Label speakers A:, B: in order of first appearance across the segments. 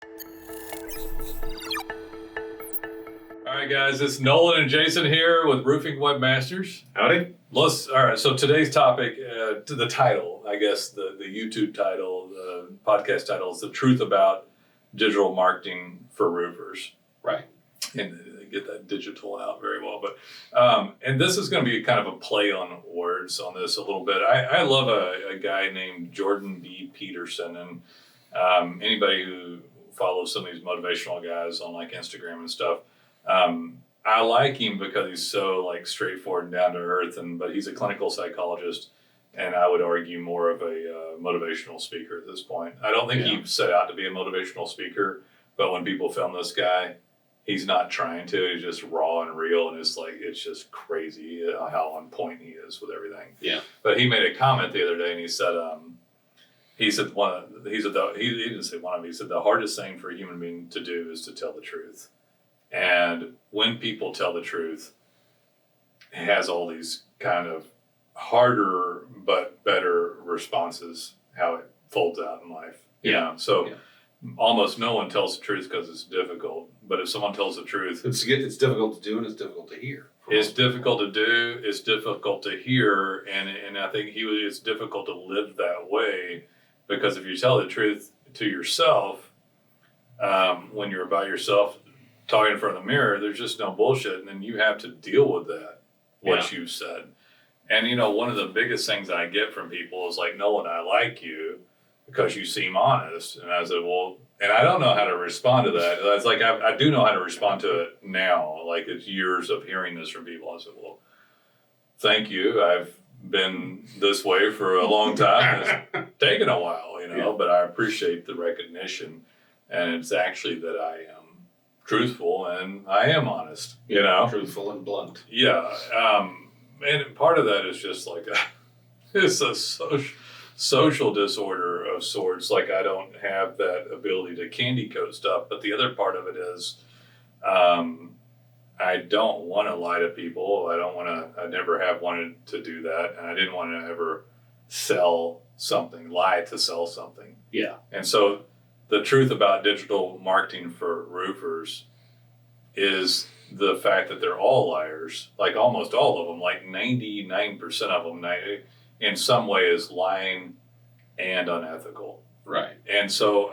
A: All right, guys, it's Nolen and Jason here with Roofing Webmasters.
B: Howdy.
A: All right, so today's topic, the title, I guess, the YouTube title, the podcast title is The Truth About Digital Marketing for Roofers.
B: Right.
A: And they get that digital out very well. But and this is going to be kind of a play on words on this a little bit. I love a guy named Jordan B. Peterson. And anybody who follows some of these motivational guys on like Instagram and stuff, I like him because he's so like straightforward and down to earth, but he's a clinical psychologist, and I would argue more of a motivational speaker at this point. I don't think he set out to be a motivational speaker, but when people film this guy, he's not trying to. He's just raw and real, and it's just crazy how on point he is with everything.
B: Yeah.
A: But he made a comment the other day, and he said he said the hardest thing for a human being to do is to tell the truth. And when people tell the truth, it has all these kind of harder but better responses, how it folds out in life. Almost no one tells the truth because it's difficult. But if someone tells the truth,
B: it's difficult to do and it's difficult to hear.
A: It's difficult to do, it's difficult to hear, and I think it's difficult to live that way, because if you tell the truth to yourself, when you're by yourself, talking in front of the mirror, there's just no bullshit, and then you have to deal with that, what you said. And one of the biggest things I get from people is like, Nolan, I like you because you seem honest. And I said, well, and I don't know how to respond to that. It's like, I do know how to respond to it now. Like, it's years of hearing this from people. I said, well, thank you. I've been this way for a long time. It's taken a while, but I appreciate the recognition. And it's actually that I am truthful and I am honest,
B: Truthful and blunt.
A: Yeah. And part of that is just like it's a social disorder of sorts. Like, I don't have that ability to candy coat stuff. But the other part of it is I don't want to lie to people. I never have wanted to do that. And I didn't want to ever lie to sell something.
B: Yeah.
A: And so the truth about digital marketing for roofers is the fact that they're all liars, like almost all of them, like 99% of them in some way is lying and unethical.
B: Right.
A: And so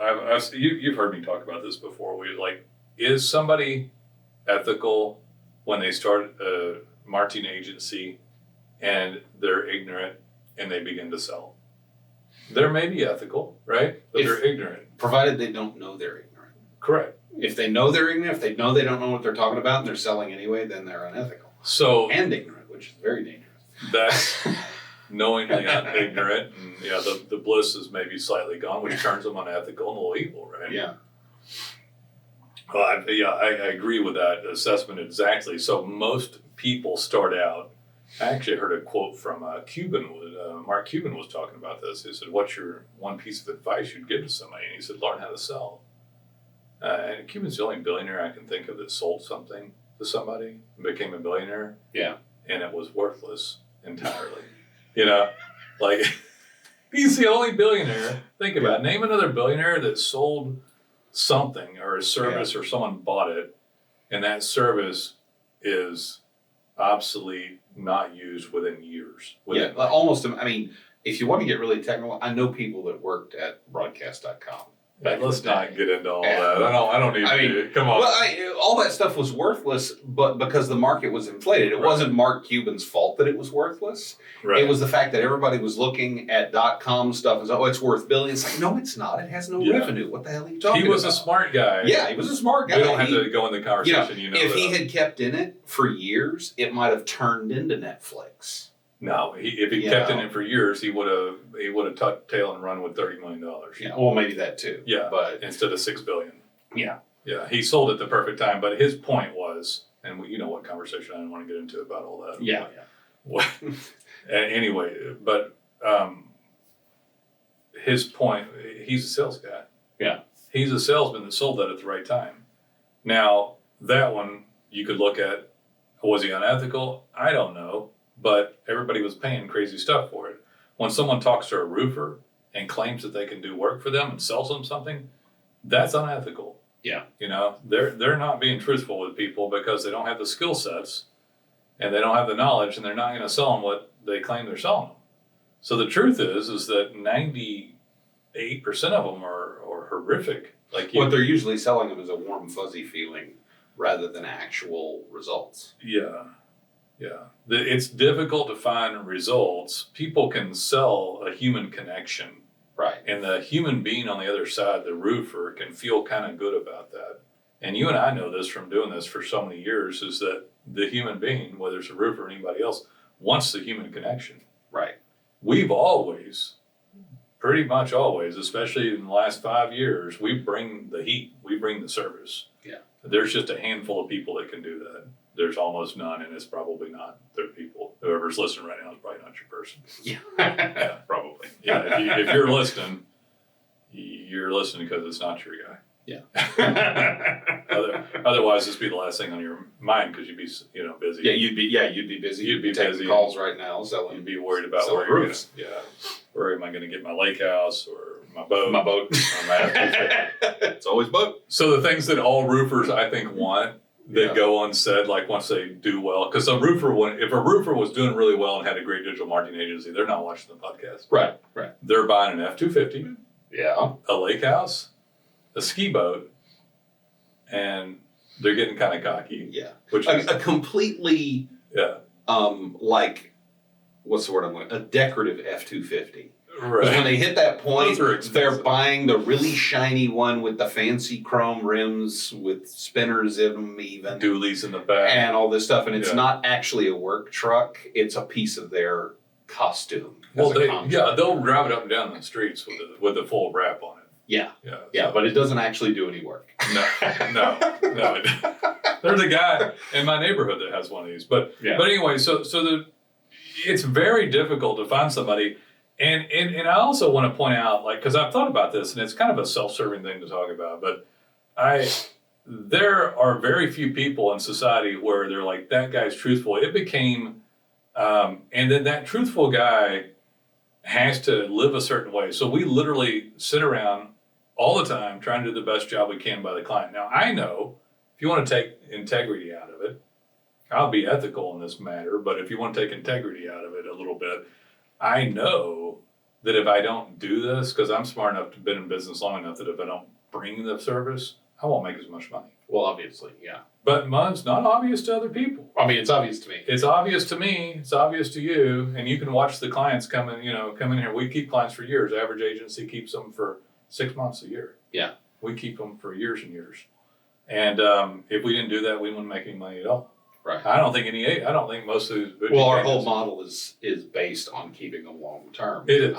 A: you've heard me talk about this before. Is somebody ethical when they start a marketing agency and they're ignorant and they begin to sell? They may be ethical, right? But they're ignorant.
B: Provided they don't know they're ignorant.
A: Correct.
B: If they know they're ignorant, if they know they don't know what they're talking about and they're selling anyway, then they're unethical. And ignorant, which is very dangerous.
A: That's knowingly ignorant, and the bliss is maybe slightly gone, which turns them unethical and a little evil, right?
B: Yeah.
A: Well, I agree with that assessment exactly. So most people start out. I actually heard a quote from Mark Cuban was talking about this. He said, "What's your one piece of advice you'd give to somebody?" And he said, "Learn how to sell." And Cuban's the only billionaire I can think of that sold something to somebody and became a billionaire.
B: Yeah.
A: And it was worthless entirely. Like, he's the only billionaire. Think about it. Name another billionaire that sold something or a service or someone bought it, and that service is obsolete, not used within years.
B: Almost. I mean, if you want to get really technical, I know people that worked at broadcast.com.
A: Let's not get into all that. I don't need to. Come on.
B: Well, all that stuff was worthless, but because the market was inflated. It wasn't Mark Cuban's fault that it was worthless. Right. It was the fact that everybody was looking at .com stuff and said, it's worth billions. It's like, no, it's not. It has no revenue. What the hell are you talking about?
A: He was a smart guy.
B: Yeah, he was a smart guy.
A: We don't have to go in the conversation.
B: If he had kept in it for years, it might have turned into Netflix.
A: No, if he kept in it for years, he would have tucked tail and run with $30 million.
B: Yeah, well, maybe that too.
A: Yeah,
B: but
A: instead of $6 billion.
B: Yeah,
A: yeah, he sold at the perfect time. But his point was, and what conversation I didn't want to get into about all that.
B: Yeah.
A: Anyway, but his point, he's a sales guy.
B: Yeah,
A: he's a salesman that sold that at the right time. Now that one you could look at, was he unethical? I don't know. But everybody was paying crazy stuff for it. When someone talks to a roofer and claims that they can do work for them and sells them something, That's unethical.
B: Yeah.
A: You know, they're not being truthful with people because they don't have the skill sets and they don't have the knowledge, and they're not going to sell them what they claim they're selling them. So the truth is that 98% of them are horrific. Like
B: what they're usually selling them is a warm, fuzzy feeling rather than actual results.
A: Yeah. It's difficult to find results. People can sell a human connection.
B: Right.
A: And the human being on the other side, the roofer, can feel kind of good about that. And you and I know this from doing this for so many years, is that the human being, whether it's a roofer or anybody else, wants the human connection.
B: Right.
A: We've always, pretty much always, especially in the last 5 years, we bring the heat, we bring the service.
B: Yeah.
A: There's just a handful of people that can do that. There's almost none, and it's probably not their people. Whoever's listening right now is probably not your person.
B: Yeah, probably.
A: Yeah, if you're listening because it's not your guy.
B: Yeah.
A: Otherwise, this would be the last thing on your mind because you'd be, busy.
B: Yeah, you'd be busy.
A: You'd be
B: taking
A: busy.
B: Calls right now, selling.
A: You'd be worried about
B: selling
A: where
B: roofs.
A: Where am I going to get my lake house or my boat?
B: My boat. It's always boat.
A: So the things that all roofers, I think, want that go unsaid, like once they do well, because if a roofer was doing really well and had a great digital marketing agency, they're not watching the podcast.
B: Right.
A: They're buying an F-250, a lake house, a ski boat, and they're getting kind of cocky.
B: Yeah.
A: Which is
B: a completely what's the word I'm looking? A decorative F-250. Because when they hit that point, they're buying the really shiny one with the fancy chrome rims with spinners in them, even
A: dualies in the back,
B: and all this stuff. And it's not actually a work truck; it's a piece of their costume.
A: Well, they'll drive it up and down the streets with the full wrap on it.
B: Yeah, but it doesn't actually do any work.
A: No. There's a guy in my neighborhood that has one of these, but anyway, so it's very difficult to find somebody. And I also want to point out, because I've thought about this, and it's kind of a self-serving thing to talk about, but there are very few people in society where they're like, that guy's truthful. It became, and then that truthful guy has to live a certain way. So we literally sit around all the time trying to do the best job we can by the client. Now, I know if you want to take integrity out of it, I'll be ethical in this matter, but if you want to take integrity out of it a little bit, I know that if I don't do this, because I'm smart enough to been in business long enough that if I don't bring the service, I won't make as much money.
B: Well, obviously, yeah.
A: But it's not obvious to other people.
B: I mean, it's obvious to me.
A: It's obvious to me. It's obvious to you. And you can watch the clients come in here. We keep clients for years. Average agency keeps them for 6 months a year.
B: Yeah.
A: We keep them for years and years. And if we didn't do that, we wouldn't make any money at all.
B: Right.
A: I don't think most of these.
B: Our whole model is based on keeping them long term.
A: It is.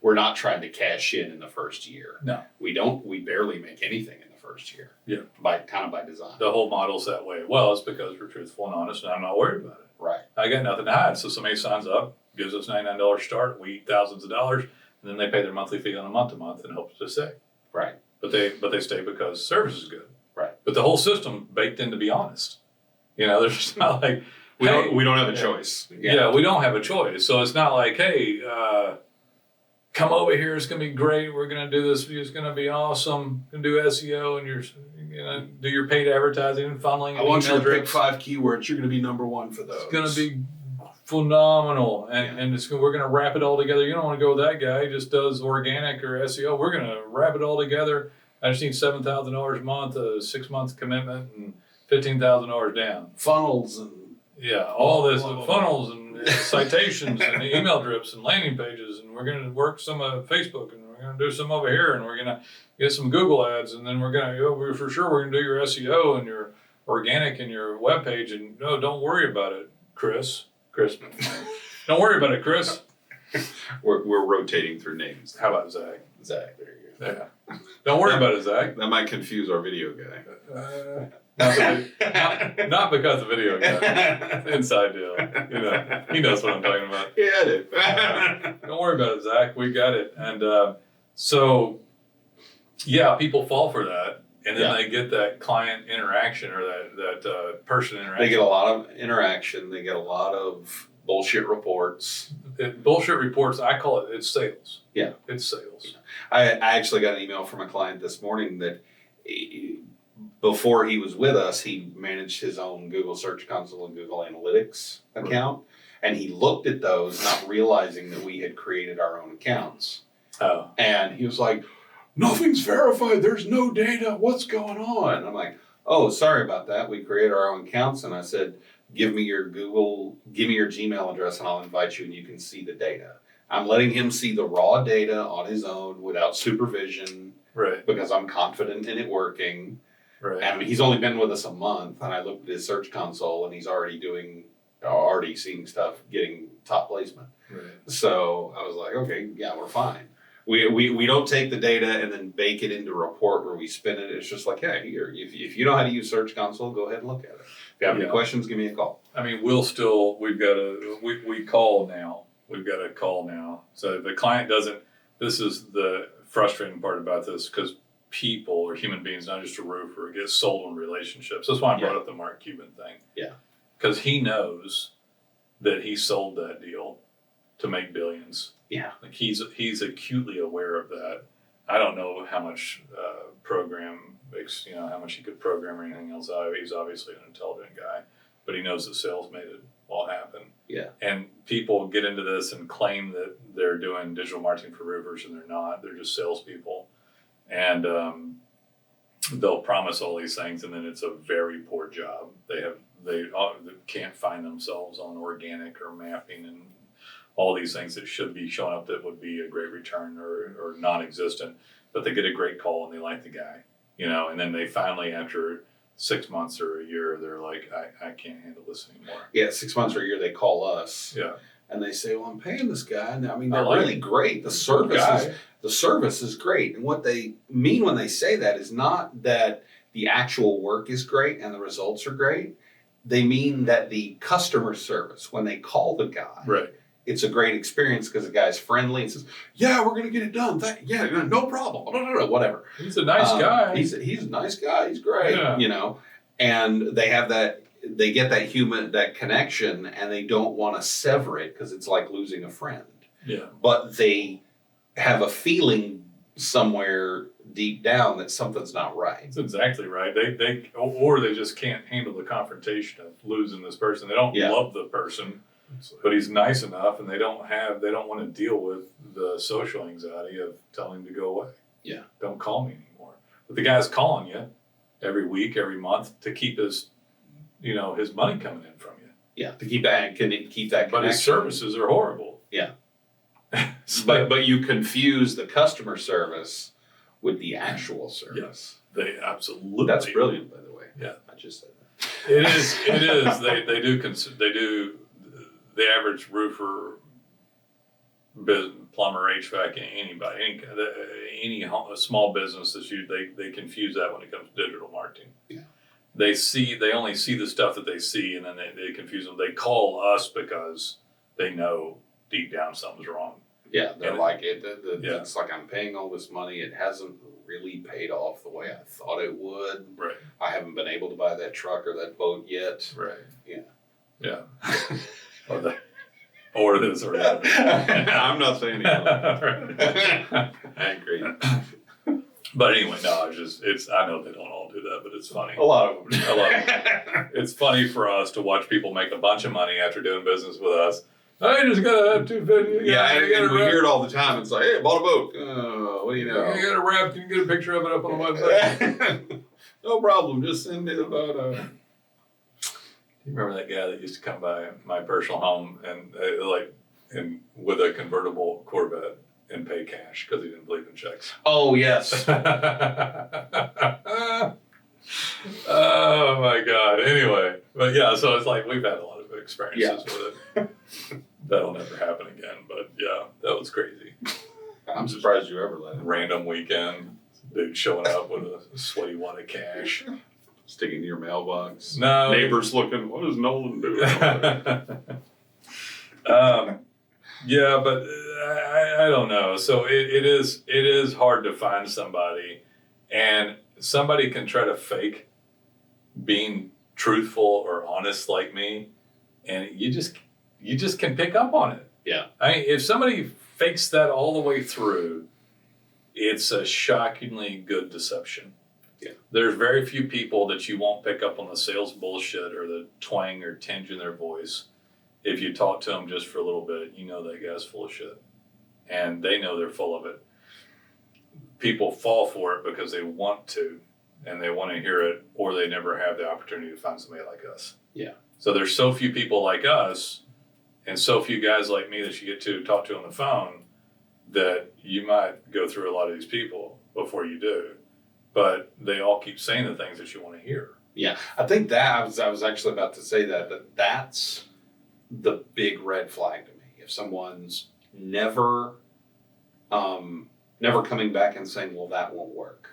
B: We're not trying to cash in the first year.
A: No.
B: We don't. We barely make anything in the first year.
A: Yeah.
B: By design.
A: The whole model's that way. Well, it's because we're truthful and honest, and I'm not worried about it.
B: Right.
A: I got nothing to hide. So somebody signs up, gives us $99 start, we eat thousands of dollars, and then they pay their monthly fee on a month-to-month and hope to stay.
B: Right.
A: But they stay because service is good.
B: Right.
A: But the whole system baked in to be honest. There's just not like
B: we don't have a choice.
A: Yeah, we don't have a choice. So it's not like, hey, come over here. It's gonna be great. We're gonna do this. It's gonna be awesome. Gonna do SEO and you're gonna do your paid advertising and funneling.
B: I want you to pick 5 keywords. You're gonna be number 1 for those.
A: It's gonna be phenomenal, and we're gonna wrap it all together. You don't want to go with that guy. He just does organic or SEO. We're gonna wrap it all together. I just need $7,000 a month, a 6-month commitment, and $15,000 down.
B: Funnels and
A: all this funnels and citations and email drips and landing pages, and we're going to work some of Facebook, and we're going to do some over here, and we're going to get some Google ads, and then we're going to we're going to do your SEO and your organic and your web page, and no, don't worry about it, Chris. Don't worry about it, Chris.
B: We're rotating through names.
A: How about Zach?
B: Zach, there you go.
A: Yeah. Don't worry about it, Zach.
B: That might confuse our video guy.
A: Not because of video guy. Inside deal. He knows what I'm talking about.
B: Yeah, I do.
A: Don't worry about it, Zach. We got it. And people fall for that. And then they get that client interaction or that person interaction.
B: They get a lot of interaction. They get a lot of bullshit reports.
A: Bullshit reports, I call it's sales.
B: Yeah.
A: It's sales.
B: I actually got an email from a client this morning that before he was with us, he managed his own Google Search Console and Google Analytics account. And he looked at those, not realizing that we had created our own accounts.
A: Oh.
B: And he was like, nothing's verified. There's no data. What's going on? And I'm like, oh, sorry about that. We created our own accounts. And I said, give me your Gmail address and I'll invite you and you can see the data. I'm letting him see the raw data on his own without supervision.
A: Right.
B: Because I'm confident in it working.
A: Right.
B: I mean, he's only been with us a month and I looked at his search console and he's already seeing stuff getting top placement.
A: Right.
B: So I was like, okay, yeah, we're fine. We don't take the data and then bake it into a report where we spin it. It's just like, hey, here, if you know how to use Search Console, go ahead and look at it. If you have any questions, give me a call.
A: I mean, we call now. We've got a call now. So if the client doesn't, this is the frustrating part about this, because people or human beings, not just a roofer, get sold in relationships. That's why I brought up the Mark Cuban thing.
B: Yeah.
A: Because he knows that he sold that deal to make billions.
B: Yeah.
A: Like he's acutely aware of that. I don't know how much how much he could program or anything else. He's obviously an intelligent guy, but he knows that sales made it all happen.
B: Yeah.
A: And people get into this and claim that they're doing digital marketing for roofers, and they're not. They're just salespeople. And they'll promise all these things, and then it's a very poor job. They can't find themselves on organic or mapping and all these things that should be showing up that would be a great return or non-existent. But they get a great call and they like the guy, and then they finally, after 6 months or a year, they're like, I can't handle this anymore.
B: Yeah, 6 months or a year, they call us.
A: Yeah.
B: And they say, well, I'm paying this guy. And I mean, they're
A: like
B: really great. The service is great. And what they mean when they say that is not that the actual work is great and the results are great. They mean that the customer service, when they call the guy,
A: right,
B: it's a great experience because the guy's friendly and says, yeah, we're going to get it done. No problem. Whatever.
A: He's a nice guy.
B: He's a nice guy. He's great, and they have that. They get that connection, and they don't want to sever it because it's like losing a friend.
A: Yeah.
B: But they have a feeling somewhere deep down that something's not right.
A: That's exactly right. They just can't handle the confrontation of losing this person. They don't love the person, but he's nice enough, and they don't want to deal with the social anxiety of telling him to go away.
B: Yeah.
A: Don't call me anymore. But the guy's calling you every week, every month to keep his money coming in from you.
B: Yeah, to keep that connection.
A: But his services are horrible.
B: Yeah. But you confuse the customer service with the actual service.
A: Yes, they absolutely.
B: That's brilliant, by the way.
A: Yeah,
B: I just said that.
A: It is. They do. The average roofer, plumber, HVAC, anybody, any small business they confuse that when it comes to digital marketing.
B: Yeah.
A: They only see the stuff that they see, and then they confuse them. They call us because they know deep down something's wrong.
B: Yeah, they're like it. It's like I'm paying all this money. It hasn't really paid off the way I thought it would.
A: Right.
B: I haven't been able to buy that truck or that boat yet.
A: Right.
B: Yeah.
A: Yeah. or this or that.
B: I'm not saying anything. I agree.
A: But anyway, no, I know they don't all do that, but it's funny.
B: A lot of them.
A: It's funny for us to watch people make a bunch of money after doing business with us. I just gotta have 250.
B: Yeah, and we hear it all the time. It's like, hey, I bought a boat. What do you know?
A: You got a wrap. You can get a picture of it up on the website.
B: No problem. Just send it about.
A: Do you remember that guy that used to come by my personal home and with a convertible Corvette and pay cash because he didn't believe in checks?
B: Oh yes.
A: Oh my God. Anyway, but yeah, so it's like we've had a lot of experiences with it. That'll never happen again. But yeah, that was crazy.
B: I'm surprised you ever let it.
A: Random weekend, dude showing up with a sweaty wad of cash.
B: Sticking to your mailbox.
A: No.
B: Neighbors looking, what is Nolen doing?
A: Yeah, but I don't know. So it is hard to find somebody, and somebody can try to fake being truthful or honest like me, and you just can pick up on it.
B: Yeah.
A: I mean, if somebody fakes that all the way through, It's a shockingly good deception.
B: Yeah.
A: There's very few people that you won't pick up on the sales bullshit or the twang or tinge in their voice. If you talk to them just for a little bit, you know that guy's full of shit. And they know they're full of it. People fall for it because they want to, and they want to hear it, or they never have the opportunity to find somebody like us.
B: Yeah.
A: So there's so few people like us, and so few guys like me that you get to talk to on the phone, that you might go through a lot of these people before you do. But they all keep saying the things that you want to hear.
B: Yeah, I think that I was actually about to say that's the big red flag to me. If someone's never coming back and saying, well, that won't work,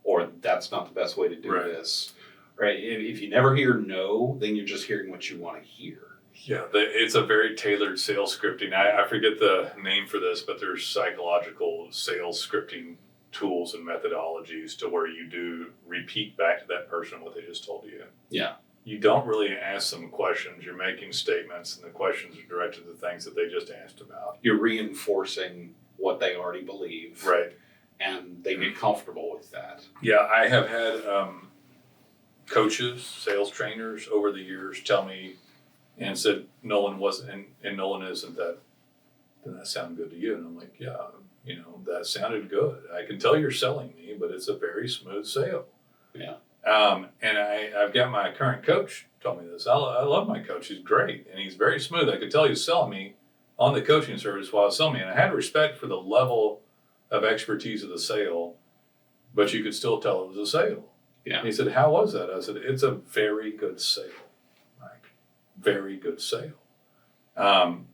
B: or that's not the best way to do this, right? If you never hear no, then you're just hearing what you want to hear.
A: Yeah, it's a very tailored sales scripting. I forget the name for this, but there's psychological sales scripting tools and methodologies to where you do repeat back to that person what they just told you.
B: Yeah.
A: You don't really ask them questions. You're making statements, and the questions are directed to things that they just asked about.
B: You're reinforcing what they already believe.
A: Right.
B: And they get comfortable with that.
A: Yeah, I have had coaches, sales trainers over the years tell me and said, Nolen wasn't, and Nolen isn't that, doesn't that sound good to you? And I'm like, yeah, that sounded good. I can tell you're selling me, but it's a very smooth sale.
B: Yeah.
A: And I've got my current coach told me this. I love my coach. He's great, and he's very smooth. I could tell he was selling me on the coaching service while selling me. And I had respect for the level of expertise of the sale, but you could still tell it was a sale.
B: Yeah.
A: And he said, how was that? I said, it's a very good sale. Like, very good sale. And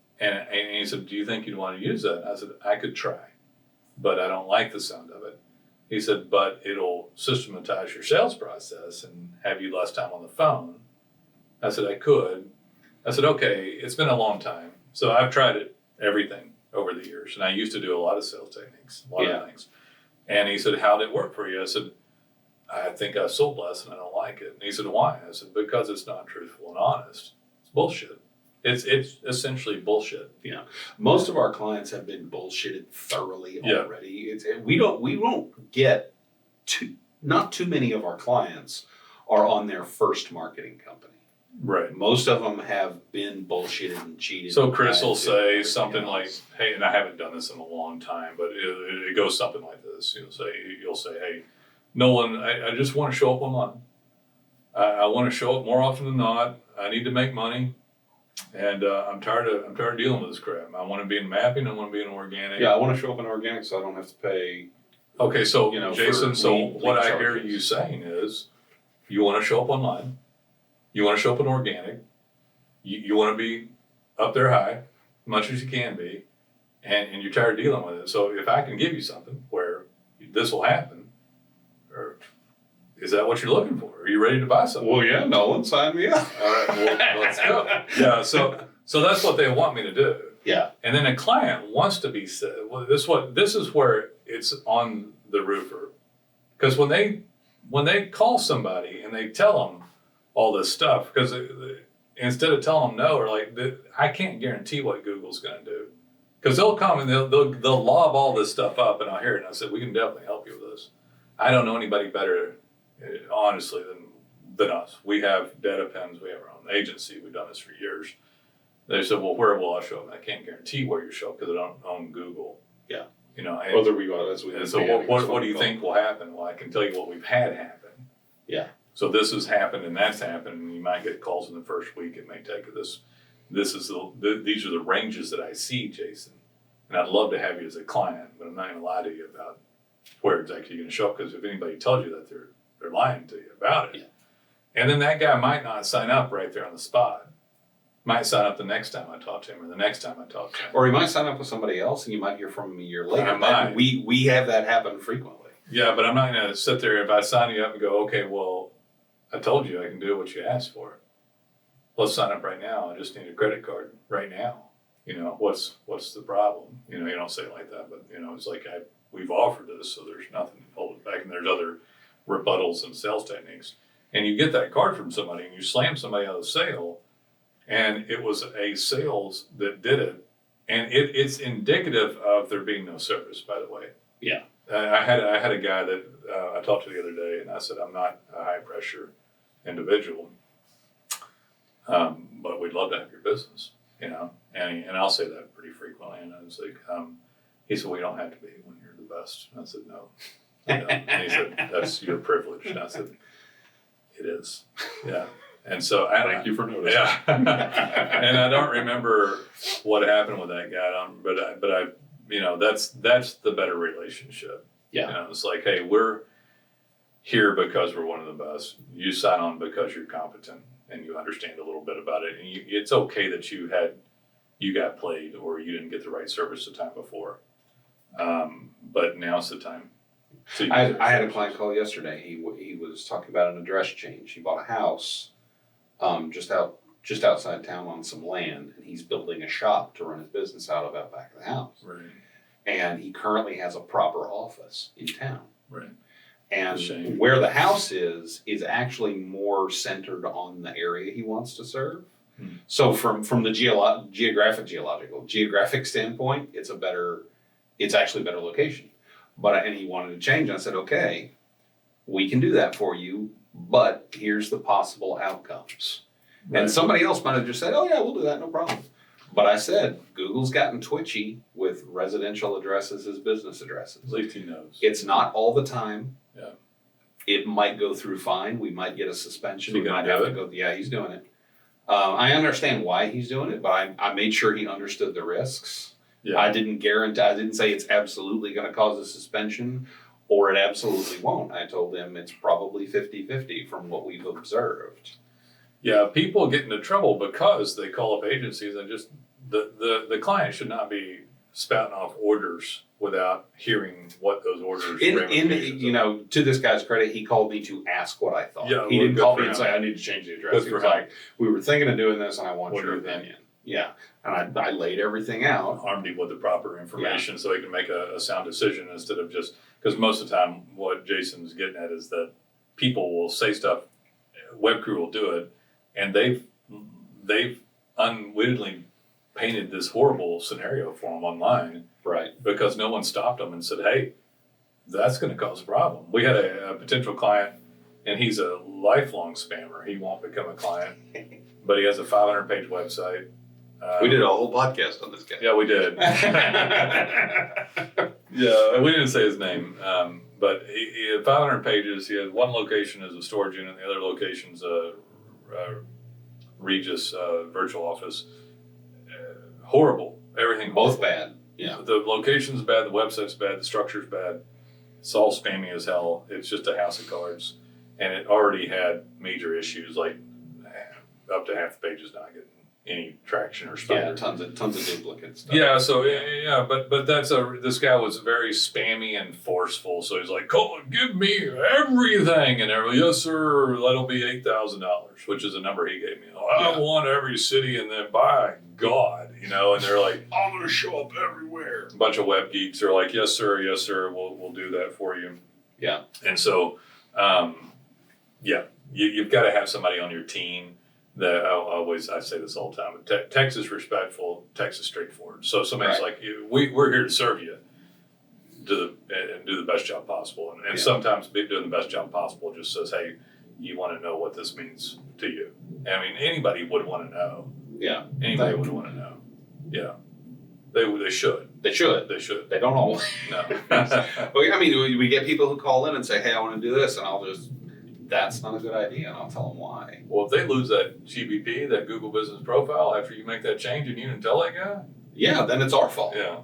A: he said, do you think you'd want to use that? I said, I could try, but I don't like the sound of it. He said, but it'll systematize your sales process and have you less time on the phone. I said, I could. I said, okay, it's been a long time. So I've tried everything over the years. And I used to do a lot of sales techniques, a lot of things. And he said, how'd it work for you? I said, I think I sold less and I don't like it. And he said, why? I said, because it's not truthful and honest. It's bullshit. It's essentially bullshit.
B: Yeah. Most of our clients have been bullshitted thoroughly already. We won't get not too many of our clients are on their first marketing company.
A: Right.
B: Most of them have been bullshitted and cheated.
A: So Chris will say something like, hey, and I haven't done this in a long time, but it goes something like this. You'll say, hey, Nolen, I just want to show up online. I want to show up more often than not. I need to make money. And I'm tired of dealing with this crap. I want to be in mapping. I want to be in organic.
B: Yeah, I want to show up in organic so I don't have to pay.
A: Okay, so Jason, so
B: lead
A: what I
B: charges.
A: hear you saying is, you want to show up online. You want to show up in organic. You want to be up there high, as much as you can be, and you're tired of dealing with it. So if I can give you something where this will happen, or is that what you're looking for? Are you ready to buy something?
B: Well, yeah, Nolen, sign me up.
A: All right, well, let's go. Yeah, so that's what they want me to do.
B: Yeah.
A: And then a client wants to be said. Well, this is where it's on the roofer, because when they call somebody and they tell them all this stuff, because instead of telling them no, or like, I can't guarantee what Google's going to do, because they'll come and they'll lob all this stuff up, and I'll hear it, and I said, we can definitely help you with this. I don't know anybody better, honestly, than us. We have data pens. We have our own agency. We've done this for years. They said, well, where will I show up? I can't guarantee where you show up because I don't own Google.
B: Yeah.
A: And,
B: there we go.
A: and so what do you think will happen? Well, I can tell you what we've had happen.
B: Yeah.
A: So this has happened and that's happened, and you might get calls in the first week. It may take this. These are the ranges that I see, Jason. And I'd love to have you as a client, but I'm not going to lie to you about where exactly you're going to show up, because if anybody tells you that, they're lying to you about it. Yeah. And then that guy might not sign up right there on the spot. Might sign up the next time I talk to him, or the next time I talk to him.
B: Or he might sign up with somebody else, and you might hear from him a year later.
A: I might.
B: We have that happen frequently.
A: Yeah, but I'm not going to sit there if I sign you up and go, okay, well, I told you I can do what you asked for. Let's sign up right now. I just need a credit card right now. What's the problem? You don't say it like that, but it's like we've offered this, so there's nothing to hold it back, and there's other rebuttals and sales techniques. And you get that card from somebody, and you slam somebody out of the sale, and it was a sales that did it, and it's indicative of there being no service, by the way.
B: Yeah.
A: I had a guy that I talked to the other day, and I said, I'm not a high pressure individual, but we'd love to have your business, and I'll say that pretty frequently. And I was like, he said, well, you don't have to be when you're the best. And I said, no. And he said, that's your privilege. And I said, it is. Yeah. And so
B: thank you for noticing.
A: Yeah. And I don't remember what happened with that guy, but I that's the better relationship.
B: Yeah.
A: It's like, hey, we're here because we're one of the best. You sign on because you're competent and you understand a little bit about it. And it's okay that you got played or you didn't get the right service the time before. But now's the time.
B: I had a client call yesterday. He was talking about an address change. He bought a house just outside town on some land, and he's building a shop to run his business out of out back of the house.
A: Right.
B: And he currently has a proper office in town.
A: Right.
B: And where the house is actually more centered on the area he wants to serve. Hmm. So from the geographic standpoint, it's actually a better location. And he wanted to change. And I said, okay, we can do that for you, but here's the possible outcomes. Right. And somebody else might have just said, oh yeah, we'll do that, no problem. But I said, Google's gotten twitchy with residential addresses as business addresses.
A: At least he knows.
B: It's not all the time.
A: Yeah.
B: It might go through fine. We might get a suspension.
A: We
B: might have to go. Yeah, he's doing it. I understand why he's doing it, but I made sure he understood the risks. Yeah. I didn't say it's absolutely going to cause a suspension or it absolutely won't. I told him it's probably 50-50 from what we've observed.
A: Yeah, people get into trouble because they call up agencies and just the client should not be spouting off orders without hearing what those orders
B: are. To this guy's credit, he called me to ask what I thought. Yeah, he didn't call me and say I need to change the address. He was like, we were thinking of doing this and I want your opinion. Yeah. And I laid everything out.
A: Armed him with the proper information so he can make a sound decision instead of just, because most of the time what Jason's getting at is that people will say stuff, web crew will do it, and they've unwittingly painted this horrible scenario for them online.
B: Right.
A: Because no one stopped them and said, hey, that's going to cause a problem. We had a potential client, and he's a lifelong spammer. He won't become a client, but he has a 500-page website.
B: We did a whole podcast on this guy.
A: Yeah, we did. Yeah, we didn't say his name, but he had 500 pages. He had one location as a storage unit, the other location's a Regis virtual office. Horrible. Everything.
B: Both bad. Yeah.
A: The location's bad, the website's bad, the structure's bad. It's all spammy as hell. It's just a house of cards. And it already had major issues, like up to half the pages not getting any traction or stuff.
B: Yeah, tons of duplicate stuff.
A: Yeah, so but this guy was very spammy and forceful. So he's like, give me everything, and every yes sir, that'll be $8,000, which is a number he gave me. I want every city, and then by God, and they're like, I'm gonna show up everywhere. A bunch of web geeks are like, yes sir, we'll do that for you.
B: Yeah,
A: and so, you've got to have somebody on your team. I say this all the time. Text is respectful. Text is straightforward. So somebody's like, we're here to serve you, and do the best job possible. And sometimes doing the best job possible just says, hey, you want to know what this means to you. I mean, anybody would want to know.
B: Yeah.
A: Anybody would want to know. Yeah. They should.
B: They should. They don't always.
A: No.
B: Well, I mean, we get people who call in and say, hey, I want to do this, and I'll just. That's not a good idea, and I'll tell them why.
A: Well, if they lose that GBP, that Google Business Profile, after you make that change and you didn't tell that guy?
B: Yeah, then it's our fault.
A: Yeah.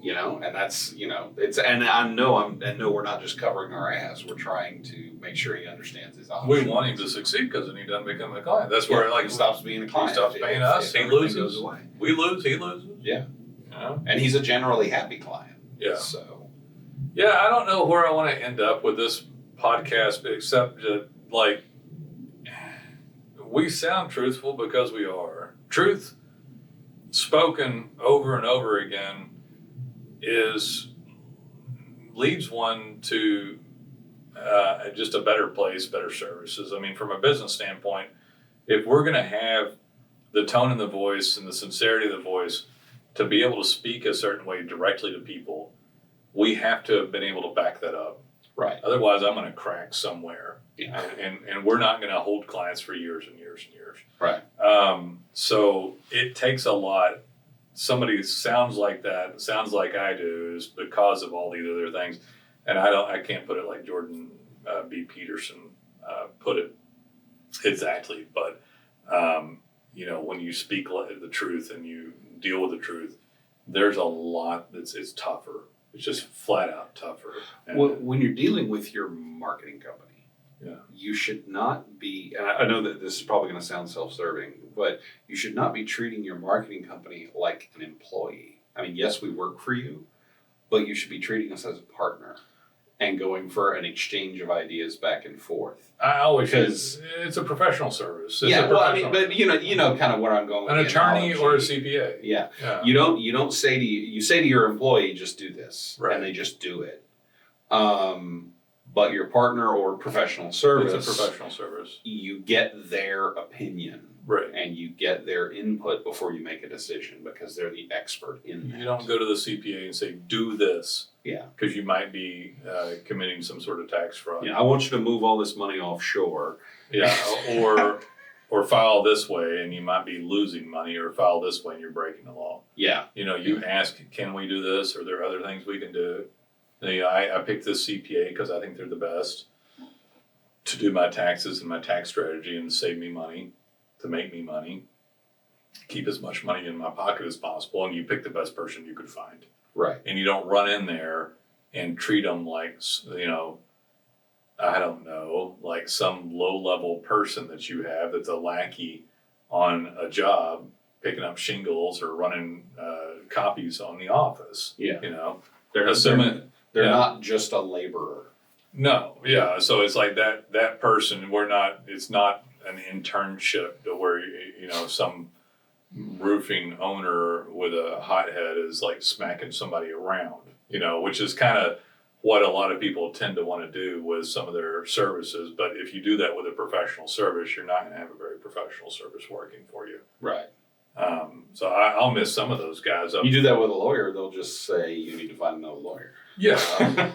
B: And that's, and I know we're not just covering our ass. We're trying to make sure he understands his options.
A: We want him to succeed because then he doesn't become a client. That's where
B: he stops being a client.
A: He stops paying us. He loses. We lose. He loses.
B: Yeah. And he's a generally happy client.
A: Yeah.
B: So.
A: Yeah, I don't know where I want to end up with this podcast, except we sound truthful because we are. Truth spoken over and over again leads one to just a better place, better services. I mean, from a business standpoint, if we're going to have the tone in the voice and the sincerity of the voice to be able to speak a certain way directly to people, we have to have been able to back that up.
B: Right.
A: Otherwise, I'm going to crack somewhere.
B: Yeah.
A: And we're not going to hold clients for years and years and years.
B: Right.
A: So it takes a lot. Somebody sounds like that, sounds like I do, is because of all these other things. And I can't put it like Jordan B. Peterson put it exactly. But, when you speak the truth and you deal with the truth, there's a lot it's tougher. It's just flat out tougher. And
B: when you're dealing with your marketing company,
A: yeah,
B: you should not be, and I know that this is probably going to sound self-serving, but you should not be treating your marketing company like an employee. I mean, yes, we work for you, but you should be treating us as a partner and going for an exchange of ideas back and forth.
A: I always, because it's a professional service. It's
B: but you know kind of where I'm going with
A: an attorney or a CPA.
B: Yeah. You don't say to you say to your employee, just do this,
A: right,
B: and they just do it. But your partner or professional service,
A: it's a professional service.
B: You get their opinion,
A: right,
B: and you get their input before you make a decision because they're the expert in that.
A: You don't go to the CPA and say, do this.
B: Yeah.
A: Because you might be committing some sort of tax fraud.
B: Yeah, I want you to move all this money offshore.
A: Yeah, or file this way and you might be losing money, or file this way and you're breaking the law.
B: Yeah.
A: You ask, can we do this? Are there other things we can do? I picked this CPA because I think they're the best to do my taxes and my tax strategy and save me money, to make me money, keep as much money in my pocket as possible, and you pick the best person you could find.
B: Right.
A: And you don't run in there and treat them like, I don't know, like some low-level person that you have that's a lackey on a job, picking up shingles or running copies on the office.
B: Yeah.
A: They're
B: not just a laborer.
A: No, yeah. So it's like that person, it's not an internship to where, some roofing owner with a hothead is like smacking somebody around, which is kind of what a lot of people tend to want to do with some of their services. But if you do that with a professional service, you're not going to have a very professional service working for you.
B: Right.
A: So I'll miss some of those guys.
B: You do that with a lawyer, they'll just say you need to find another lawyer.
A: Yeah.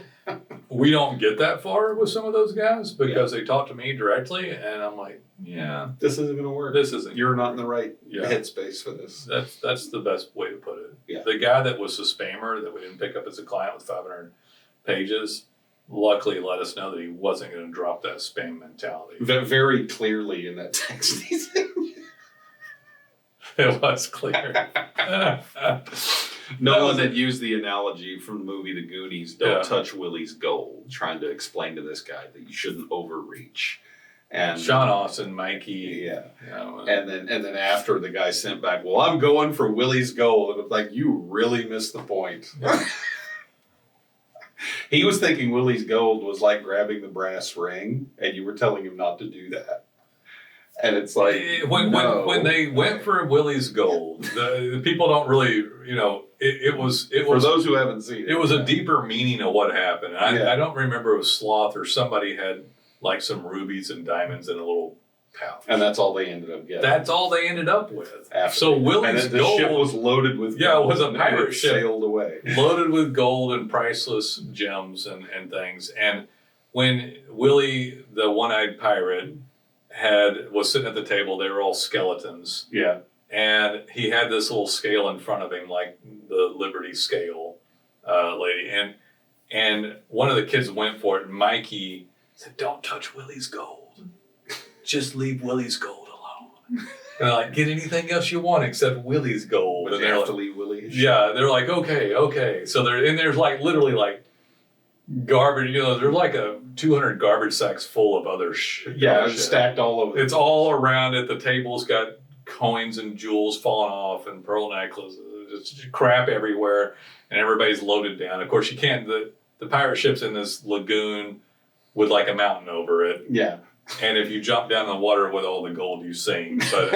A: We don't get that far with some of those guys because they talk to me directly, and I'm like, yeah,
B: this isn't going to work. You're not in the right headspace for this.
A: That's the best way to put it.
B: Yeah.
A: The guy that was a spammer that we didn't pick up as a client with 500 pages, luckily let us know that he wasn't going to drop that spam mentality.
B: Very clearly in that text.
A: It was clear.
B: Nolen had used the analogy from the movie The Goonies, don't touch Willie's gold, trying to explain to this guy that you shouldn't overreach. And
A: Sean Austin, Mikey.
B: Yeah. And then after the guy sent back, well, I'm going for Willie's gold. And it's like, you really missed the point. Yeah. He was thinking Willie's gold was like grabbing the brass ring, and you were telling him not to do that. And it's like
A: when they went for Willie's gold, the people don't really, it was
B: for those who haven't seen it.
A: It was a deeper meaning of what happened. I don't remember if it was Sloth or somebody had like some rubies and diamonds in a little pouch,
B: and that's all they ended up getting.
A: That's all they ended up with.
B: So
A: Willie's
B: the
A: gold
B: ship was loaded with gold.
A: It was a pirate ship,
B: sailed away,
A: loaded with gold and priceless gems and things. And when Willie, the one-eyed pirate, was sitting at the table, they were all skeletons.
B: Yeah.
A: And he had this little scale in front of him, like the Liberty scale lady. And one of the kids went for it, and Mikey said, "Don't touch Willie's gold. Just leave Willie's gold alone." And they're like, "Get anything else you want except Willie's gold."
B: But
A: and
B: they
A: they're
B: have
A: like,
B: to leave Willie.
A: Yeah, they're like, okay. So there's like literally like garbage, there's like 200 garbage sacks full of other shit.
B: Yeah, it's stacked all over.
A: It's all around it. The table's got coins and jewels falling off and pearl necklaces. Just crap everywhere, and everybody's loaded down. Of course, you can't. The pirate ship's in this lagoon with like a mountain over it.
B: Yeah.
A: And if you jump down in the water with all the gold, you sink. But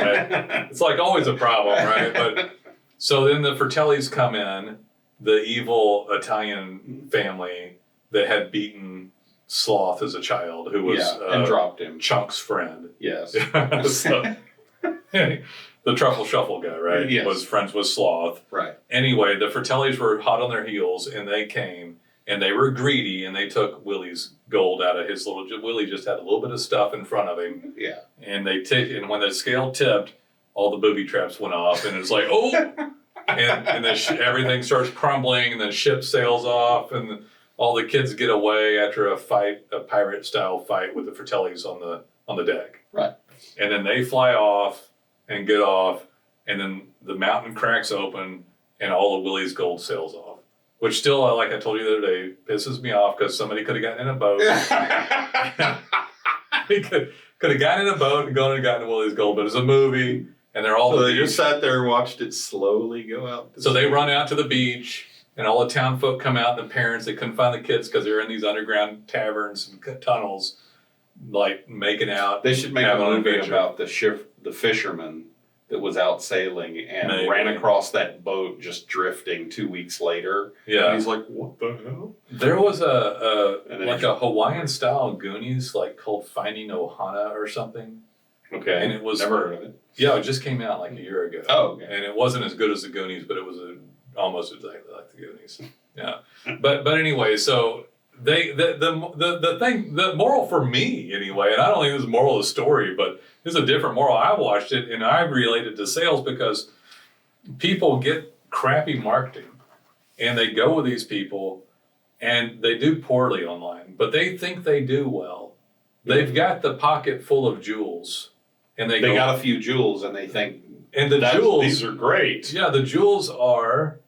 A: it's like always a problem, right? But so then the Fratellis come in, the evil Italian family that had beaten Sloth as a child, who was
B: and dropped him.
A: Chunk's friend.
B: Yes.
A: So, the Truffle Shuffle guy, right?
B: Yes.
A: Was friends with Sloth.
B: Right.
A: Anyway, the Fratellis were hot on their heels, and they came, and they were greedy, and they took Willie's gold out of his little. Willie just had a little bit of stuff in front of him.
B: Yeah.
A: And and when the scale tipped, all the booby traps went off, and it's like, oh, and then everything starts crumbling, and then ship sails off, and all the kids get away after a pirate style fight with the Fratellis on the deck.
B: Right.
A: And then they fly off and get off, and then the mountain cracks open, and all of Willie's gold sails off. Which still, like I told you the other day, pisses me off because somebody could have gotten in a boat. He could have gotten in a boat and gone and gotten Willie's gold, but it's a movie, and they're all.
C: So they just sat there and watched it slowly go out.
A: So they run out to the beach, and all the town folk come out, and the parents, they couldn't find the kids because they're in these underground taverns and tunnels, like making out.
B: They should make a
A: having an
B: movie
A: adventure.
B: about the fisherman that was out sailing and
A: Maybe.
B: ran across that boat just drifting 2 weeks later.
A: Yeah.
B: And he's like, what the hell?
A: There was a
B: And then
A: like a Hawaiian style Goonies, like called Finding Ohana or something.
B: Okay.
A: And it was
B: Never heard of it.
A: Yeah, it just came out like a year ago.
B: Oh, okay.
A: And it wasn't as good as the Goonies, but it was almost exactly like the Goonies. Yeah. But anyway, so the moral for me anyway, and I don't think this is the moral of the story, but this is a different moral. I watched it and I related to sales because people get crappy marketing and they go with these people and they do poorly online, but they think they do well. They've got the pocket full of jewels, and they
B: got a few jewels and they think,
A: and the jewels.
B: these are great.
A: Yeah, the jewels are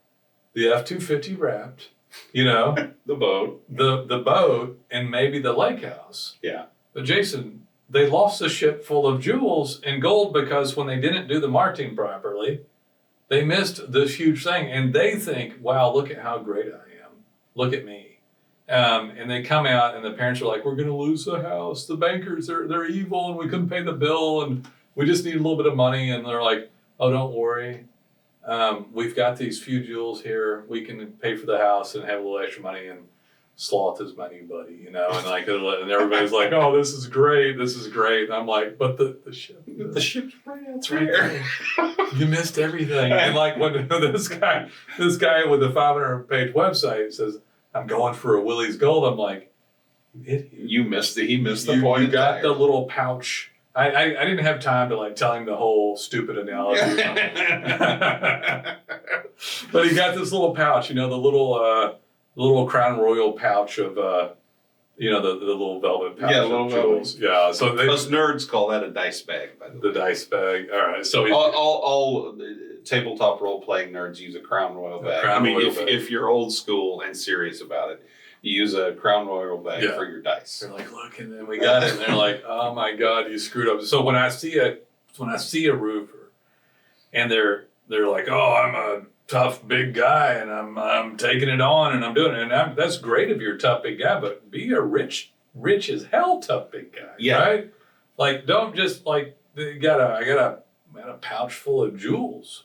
A: the F-250 wrapped,
B: The boat.
A: the boat, and maybe the lake house.
B: Yeah.
A: But Jason, they lost a ship full of jewels and gold because when they didn't do the marketing properly, they missed this huge thing, and they think, "Wow, look at how great I am! Look at me." And they come out, and the parents are like, "We're going to lose the house. The bankers, they're evil, and we couldn't pay the bill, and we just need a little bit of money." And they're like, "Oh, don't worry. We've got these few jewels here. We can pay for the house and have a little extra money." And sloth is my new buddy, and and everybody's like, "Oh, this is great. This is great." And I'm like, "But the ship,
B: The ship's right
A: it's right there. You missed everything." And like when this guy with the 500-page website says, "I'm going for a Willie's Gold," I'm like,
B: He missed the point.
A: You got the little pouch. I didn't have time to like tell him the whole stupid analogy. But he got this little pouch, the little Crown Royal pouch of the little velvet pouch of jewels. Yeah, so
B: Us nerds call that a dice bag, by the way.
A: the dice bag. All right, so
B: All tabletop role playing nerds use a Crown Royal bag.
A: Crown Royal
B: if
A: bag.
B: if you're old school and serious about it, you use a Crown Royal bag
A: Yeah.
B: for your dice.
A: they're like, "Look," and then we got it, and they're like, "Oh my God, you screwed up." So when I see a roofer, and they're like, "Oh, I'm a tough big guy, and I'm taking it on, and I'm doing it," and that's great if you're a tough big guy, but be a rich as hell tough big guy,
B: Yeah.
A: right? Like, don't just like I got a pouch full of jewels.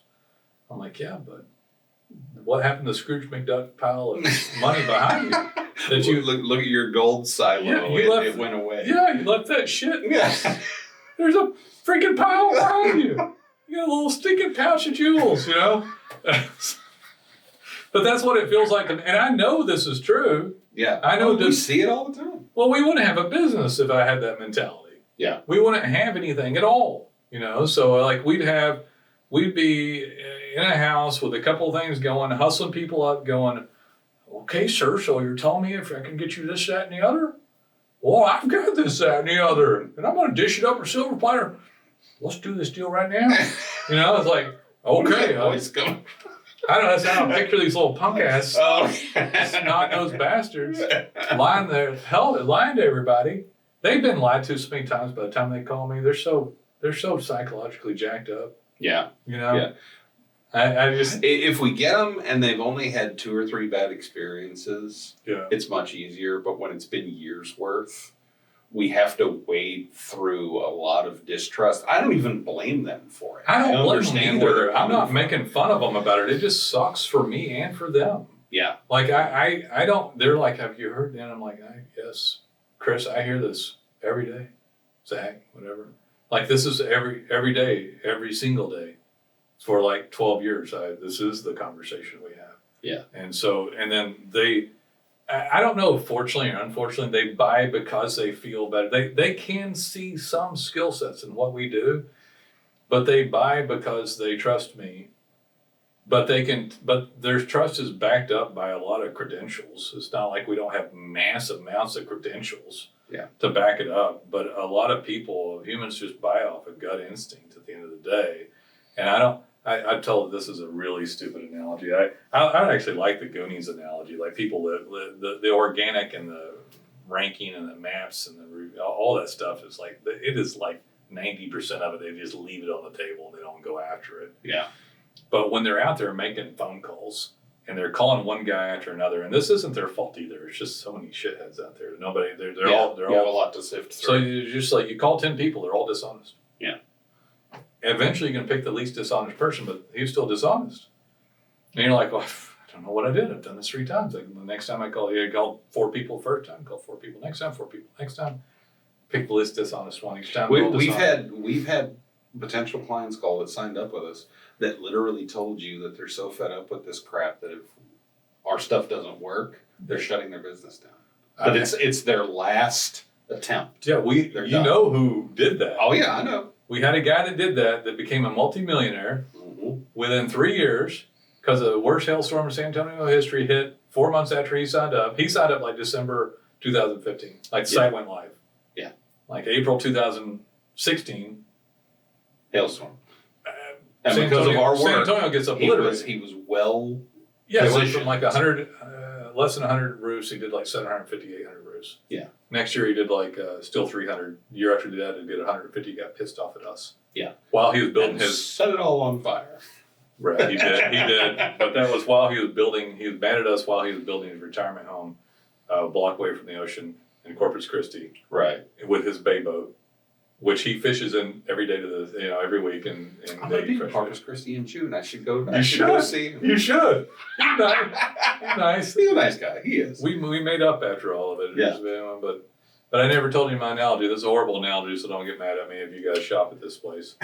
A: I'm like, yeah, but what happened to Scrooge McDuck pile of money behind you? That you
B: look at your gold silo.
A: Yeah, you left-
B: it went away.
A: Yeah, you left that shit.
B: Yeah.
A: There's a freaking pile behind you. You got a little stinking pouch of jewels, But that's what it feels like. And I know this is true.
B: Yeah.
A: I know
B: we see it all the time.
A: Well, we wouldn't have a business if I had that mentality.
B: Yeah.
A: We wouldn't have anything at all, So like we'd be in a house with a couple of things going, hustling people up, going, "Okay, sir, so you're telling me if I can get you this, that, and the other? Well, I've got this, that, and the other, and I'm going to dish it up a silver platter. Let's do this deal right now." It's like, okay.
B: Always going.
A: I don't know, that's how I picture these little punk ass snot-nosed bastards lying to everybody. They've been lied to so many times by the time they call me. They're so psychologically jacked up.
B: Yeah.
A: Yeah. I just
B: If we get them and they've only had 2 or 3 bad experiences, it's much easier. But when it's been years worth, we have to wade through a lot of distrust. I don't even blame them for it.
A: I don't blame them
B: understand where
A: either.
B: they're
A: I'm
B: coming
A: not
B: from.
A: making fun of them about it. It just sucks for me and for them.
B: Yeah.
A: Like I don't. They're like, "Have you heard?" And I'm like, "Yes, Chris. I hear this every day. Zach, whatever. Like this is every day, every single day, for like 12 years. This is the conversation we have."
B: Yeah.
A: And so, and then they I don't know if fortunately or unfortunately they buy because they feel better. They can see some skill sets in what we do, but they buy because they trust me. But their trust is backed up by a lot of credentials. It's not like we don't have massive amounts of credentials to back it up. But a lot of humans just buy off a gut instinct at the end of the day. And I'm told this is a really stupid analogy. I actually like the Goonies analogy. Like people the organic and the ranking and the maps and all that stuff is like, it is like 90% of it, they just leave it on the table and they don't go after it.
B: Yeah.
A: But when they're out there making phone calls and they're calling one guy after another, and this isn't their fault either. It's just so many shitheads out there. They're all
B: have a lot to sift through.
A: So you're just like, you call 10 people, they're all dishonest.
B: Yeah.
A: Eventually you're going to pick the least dishonest person, but he was still dishonest. And you're like, well, I don't know what I did. I've done this 3 times. Like the next time I call 4 people first time, call 4 people next time, 4 people next time. Pick the least dishonest one each time.
B: We've had potential clients call that signed up with us that literally told you that they're so fed up with this crap that if our stuff doesn't work, they're shutting their business down. But it's their last attempt.
A: Yeah, you know who did that.
B: Oh yeah, I know.
A: We had a guy that did that became a multimillionaire within 3 years because the worst hailstorm in San Antonio history hit 4 months after he signed up. He signed up like December 2015. Like the site went live.
B: Yeah.
A: Like April 2016.
B: Hailstorm. And because of our work,
A: San Antonio gets obliterated.
B: He was well
A: so from like 100, less than 100 roofs, he did like 750, 800 roofs.
B: Yeah.
A: Next year he did like still 300. The year after that he did 150. He got pissed off at us.
B: Yeah.
A: While he was building
B: set it all on fire.
A: Right, he did. But that was while he was mad at us while he was building his retirement home a block away from the ocean in Corpus Christi.
B: Right.
A: With his bay boat, which he fishes in every day every week. And
B: I'm going to be in Corpus Christi in June. I should go.
A: You should see him. You should. He's nice.
B: He's a nice guy. He is.
A: We made up after all of it.
B: Yeah.
A: But I never told you my analogy. This is a horrible analogy, so don't get mad at me if you guys shop at this place.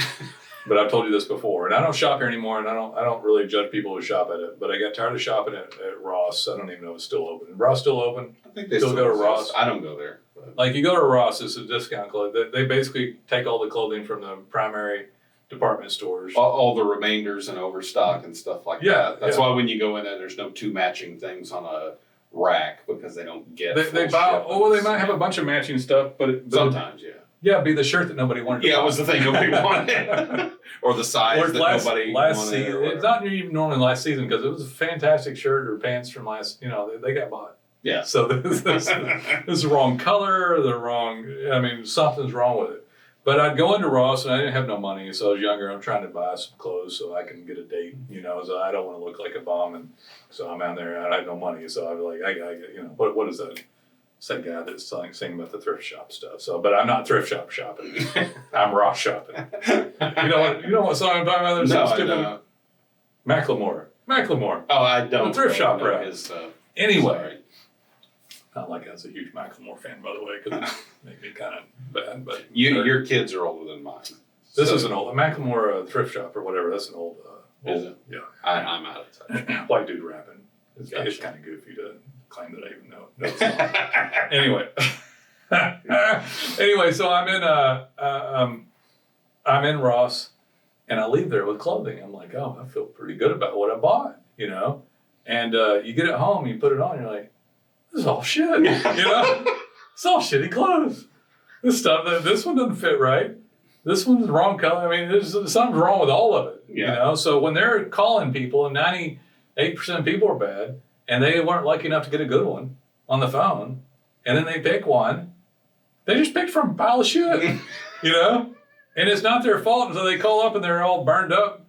A: But I've told you this before, and I don't shop here anymore, and I don't really judge people who shop at it. But I got tired of shopping at Ross. I don't even know if it's still open. Is Ross still open?
B: I think they
A: still go to Ross.
B: I don't go there. But.
A: Like you go to Ross, it's a discount clothing. They basically take all the clothing from the primary department stores.
B: All the remainders and overstock and stuff like that. That's why when you go in there's no 2 matching things on a rack because they don't get.
A: They buy. Oh, well, they might have a bunch of matching stuff, but
B: sometimes, yeah.
A: Yeah, it'd be the shirt that nobody wanted.
B: Yeah, it was the thing nobody wanted, or the size that nobody wanted.
A: Season. It's not even normally last season because it was a fantastic shirt or pants from last. They got bought.
B: Yeah.
A: So this is the wrong color. Something's wrong with it. But I'd go into Ross and I didn't have no money, so I was younger. I'm trying to buy some clothes so I can get a date. So I don't want to look like a bum, and so I'm out there. And I had no money, so I was like, I gotta get. What is that? It's that guy that's singing about the thrift shop stuff. So, but I'm not thrift shop shopping. I'm Ross shopping. You know what song I'm talking about? There's stupid Macklemore.
B: Oh, I don't.
A: The thrift shop rap. Anyway.
B: Sorry.
A: Not like I was a huge Macklemore fan, by the way, because it made me kind of bad. But
B: your kids are older than mine.
A: This is an old Macklemore thrift shop or whatever. That's an old.
B: Is it?
A: Yeah.
B: I'm out of touch.
A: White dude rapping. It's kind of goofy to claim that I even know it. Anyway, so I'm in Ross, and I leave there with clothing. I'm like, oh, I feel pretty good about what I bought, And you get it home, you put it on, you're like, this is all shit, It's all shitty clothes. This one doesn't fit right. This one's the wrong color. There's something's wrong with all of it, So when they're calling people, and 98% of people are bad, and they weren't lucky enough to get a good one on the phone, and then they pick one, they just picked from a pile of shit, And it's not their fault until they call up and they're all burned up,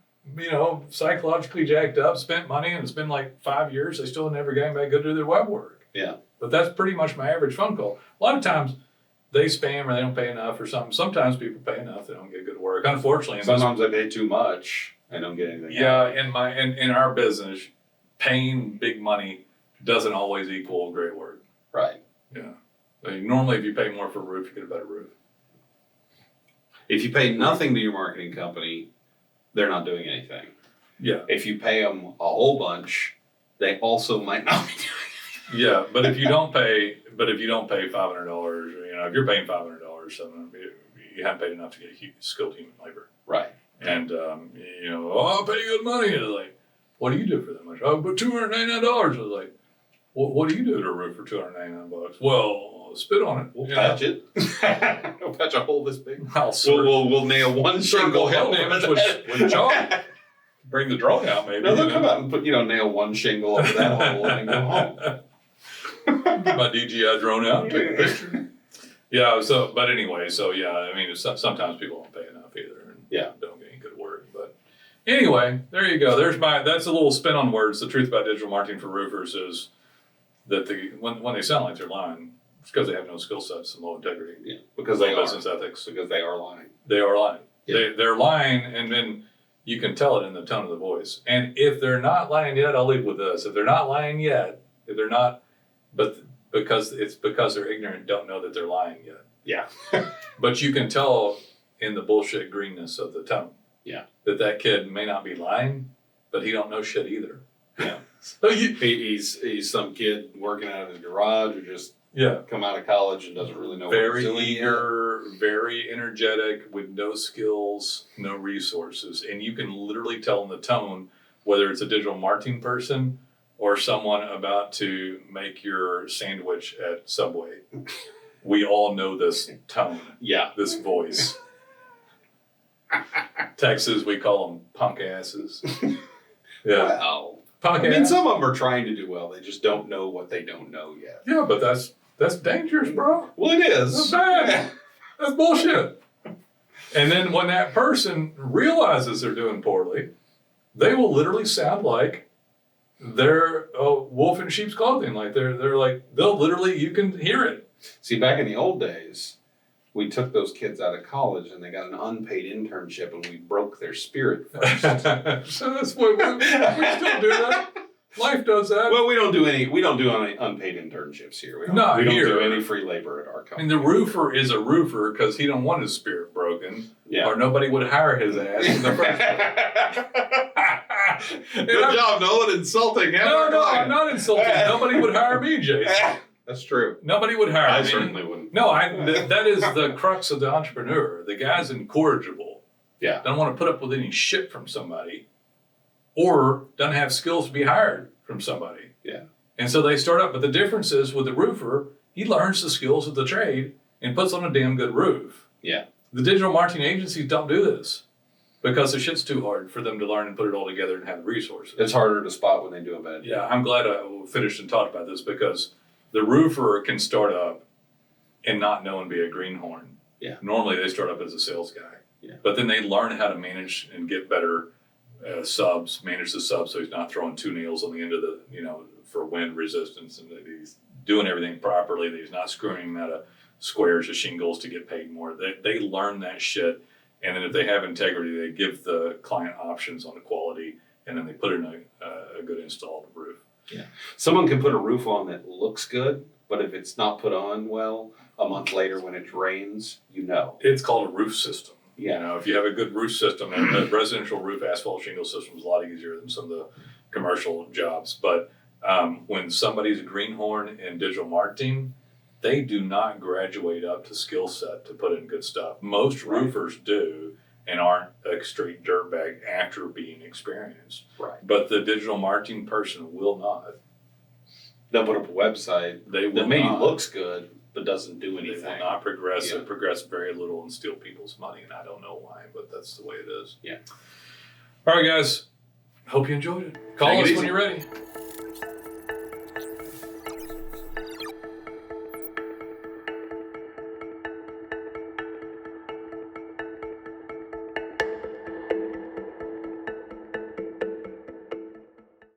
A: psychologically jacked up, spent money, and it's been like 5 years. They still never got anybody to do their web work.
B: Yeah.
A: But that's pretty much my average phone call. A lot of times they spam or they don't pay enough or something. Sometimes people pay enough, they don't get good work. Unfortunately.
B: Sometimes they pay too much and don't get anything.
A: Yeah, in our business, paying big money doesn't always equal great work.
B: Right.
A: Yeah. Normally, if you pay more for a roof, you get a better roof.
B: If you pay nothing to your marketing company, they're not doing anything.
A: Yeah.
B: If you pay them a whole bunch, they also might not be doing
A: Yeah, but if you don't pay $500, if you're paying $500, you haven't paid enough to get skilled human labor.
B: Right.
A: And I'll pay you good money. It's like, what do you do for that much? Oh, but $299. I was like, what do you do to a roof for $299? Well, spit on it.
B: We'll patch it. We'll patch a hole this big.
A: We'll
B: nail one shingle.
A: Hell damage with chalk. Bring the drone out, maybe.
B: No, they'll come out and nail one shingle over that hole and then go home.
A: Get my DJI drone out and take a picture. Yeah. Sometimes people don't pay enough either, and don't get any good work. But anyway, there you go. That's a little spin on words. The truth about digital marketing for roofers is that when they sound like they're lying, it's because they have no skill sets and low integrity.
B: Yeah, because they are
A: business ethics.
B: Because they are lying.
A: They are lying.
B: Yeah.
A: They're lying, and then you can tell it in the tone of the voice. And if they're not lying yet, I'll leave with this. If they're not lying yet, because they're ignorant, don't know that they're lying yet.
B: Yeah.
A: But you can tell in the bullshit greenness of the tone.
B: Yeah.
A: That kid may not be lying, but he don't know shit either.
B: Yeah.
A: So
B: he's some kid working out of his garage or just come out of college and doesn't really know what he's doing.
A: Very eager, very energetic, with no skills, no resources. And you can literally tell in the tone whether it's a digital marketing person or someone about to make your sandwich at Subway. We all know this tone.
B: Yeah.
A: This voice. Texas, we call them punk asses. Yeah.
B: Well,
A: punk
B: ass. Some of them are trying to do well. They just don't know what they don't know yet.
A: Yeah, but that's dangerous, bro.
B: Well, it is.
A: That's bad. That's bullshit. And then when that person realizes they're doing poorly, they will literally sound like they're a wolf in sheep's clothing. Like they're like, you can hear it.
B: See, back in the old days, we took those kids out of college and they got an unpaid internship and we broke their spirit first.
A: So that's what we still do that. Life does that.
B: Well, we don't do any unpaid internships here. We don't do any free labor at our company.
A: And the roofer is a roofer because he don't want his spirit broken.
B: Yeah.
A: Or nobody would hire his ass in the first place.
B: Good job, Nolen, insulting.
A: No, I'm not insulting. Nobody would hire me, Jason.
B: That's true.
A: Nobody would hire me.
B: I certainly wouldn't.
A: No, that is the crux of the entrepreneur. The guy's incorrigible.
B: Yeah.
A: Doesn't want to put up with any shit from somebody, or doesn't have skills to be hired from somebody.
B: Yeah.
A: And so they start up. But the difference is with the roofer, he learns the skills of the trade and puts on a damn good roof.
B: Yeah.
A: The digital marketing agencies don't do this because the shit's too hard for them to learn and put it all together and have the resources.
B: It's harder to spot when they do a bad job.
A: Yeah, I'm glad I finished and talked about this because the roofer can start up and not know and be a greenhorn.
B: Yeah.
A: Normally they start up as a sales guy.
B: Yeah.
A: But then they learn how to manage and get better manage the subs so he's not throwing two nails on the end of the, for wind resistance, and that he's doing everything properly, that he's not screwing out of squares or shingles to get paid more. They learn that shit, and then if they have integrity, they give the client options on the quality, and then they put in a good installed roof.
B: Yeah. Someone can put a roof on that looks good, but if it's not put on well, a month later when it rains,
A: It's called a roof system.
B: Yeah.
A: If you have a good roof system, and a residential roof asphalt shingle system is a lot easier than some of the commercial jobs. But when somebody's a greenhorn in digital marketing, they do not graduate up to skill set to put in good stuff. Most roofers do and aren't a straight dirtbag after being experienced.
B: Right.
A: But the digital marketing person will not.
B: They'll put up a website that maybe looks good, but doesn't do anything.
A: They will not progress. Yeah. It progress very little and steal people's money, and I don't know why, but that's the way it is.
B: Yeah.
A: All right, guys. Hope you enjoyed it. Call us when you're ready.